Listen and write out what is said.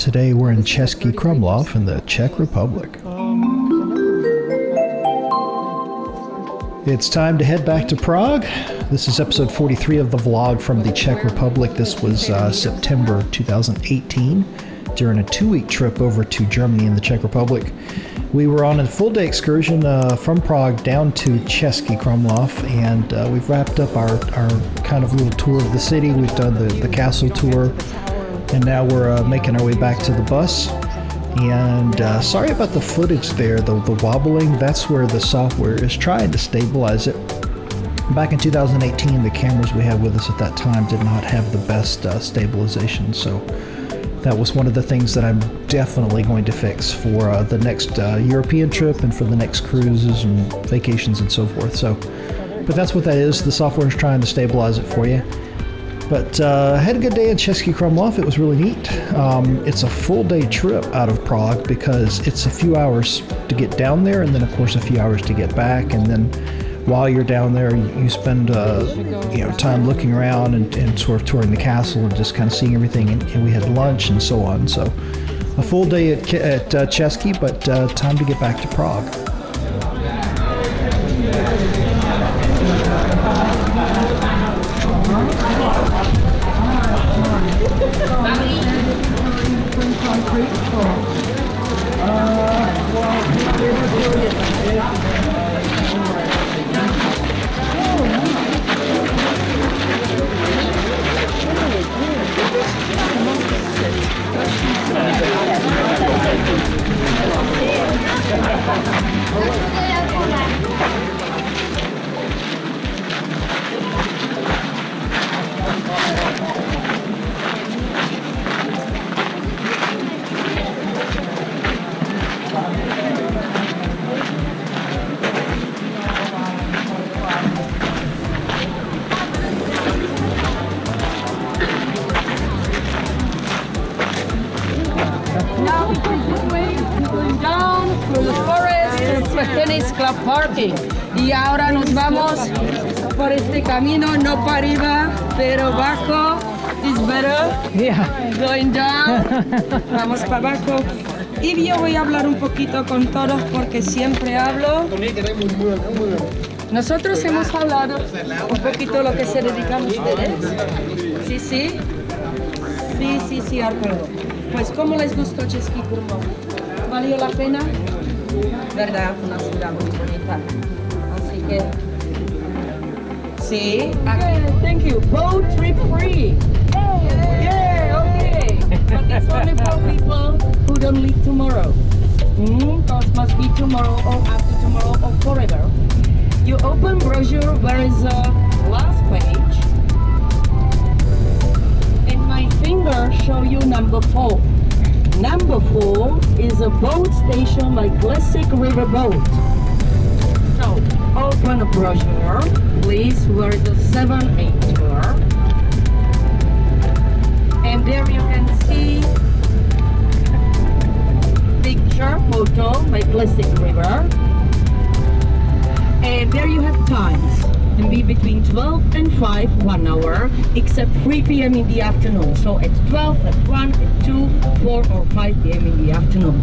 Today we're in Český Krumlov in the Czech Republic. It's time to head back to Prague. This is episode 43 of the vlog from the Czech Republic. This was September 2018 during a 2-week trip over to Germany and the Czech Republic. We were on a full-day excursion from Prague down to Český Krumlov, and we've wrapped up our kind of little tour of the city. We've done the castle tour, and now we're making our way back to the bus. And sorry about the footage there, the wobbling. That's where the software is trying to stabilize it. Back in 2018, the cameras we had with us at that time did not have the best stabilization, so that was one of the things that I'm definitely going to fix for the next European trip and for the next cruises and vacations and so forth. But that's what that is. The software is trying to stabilize it for you. But I had a good day in Český Krumlov. It was really neat. It's a full day trip out of Prague because it's a few hours to get down there, and then of course a few hours to get back. And then while you're down there, you spend time looking around and sort of touring the castle and just kind of seeing everything. And we had lunch and so on. So a full day at Český, but time to get back to Prague. Tennis Club Parking, y ahora nos vamos por este camino, no para arriba, pero abajo is better. Yeah. Going down, vamos para abajo. Y yo voy a hablar un poquito con todos porque siempre hablo. Nosotros hemos hablado un poquito lo que se dedican ustedes. Sí, Arturo. Pues ¿cómo les gustó Český Krumlov? ¿Valió la pena? ¿Verdad? Una ciudad muy bonita. Así que sí. Okay, thank you. Boat trip free. Yeah, okay. But it's only for people who don't leave tomorrow. Because must be tomorrow or after tomorrow or forever. You open brochure where is a last page. And my finger show you number 4. Number 4 is a boat station like classic river boat. So open a brochure, please, where is the 7-8 tour. And there you can see picture, photo, my classic river. And there you have times. And be between 12 and 5, 1 hour, except 3 p.m. in the afternoon. So at 12, at 1, at 2, 4 or 5 p.m. in the afternoon.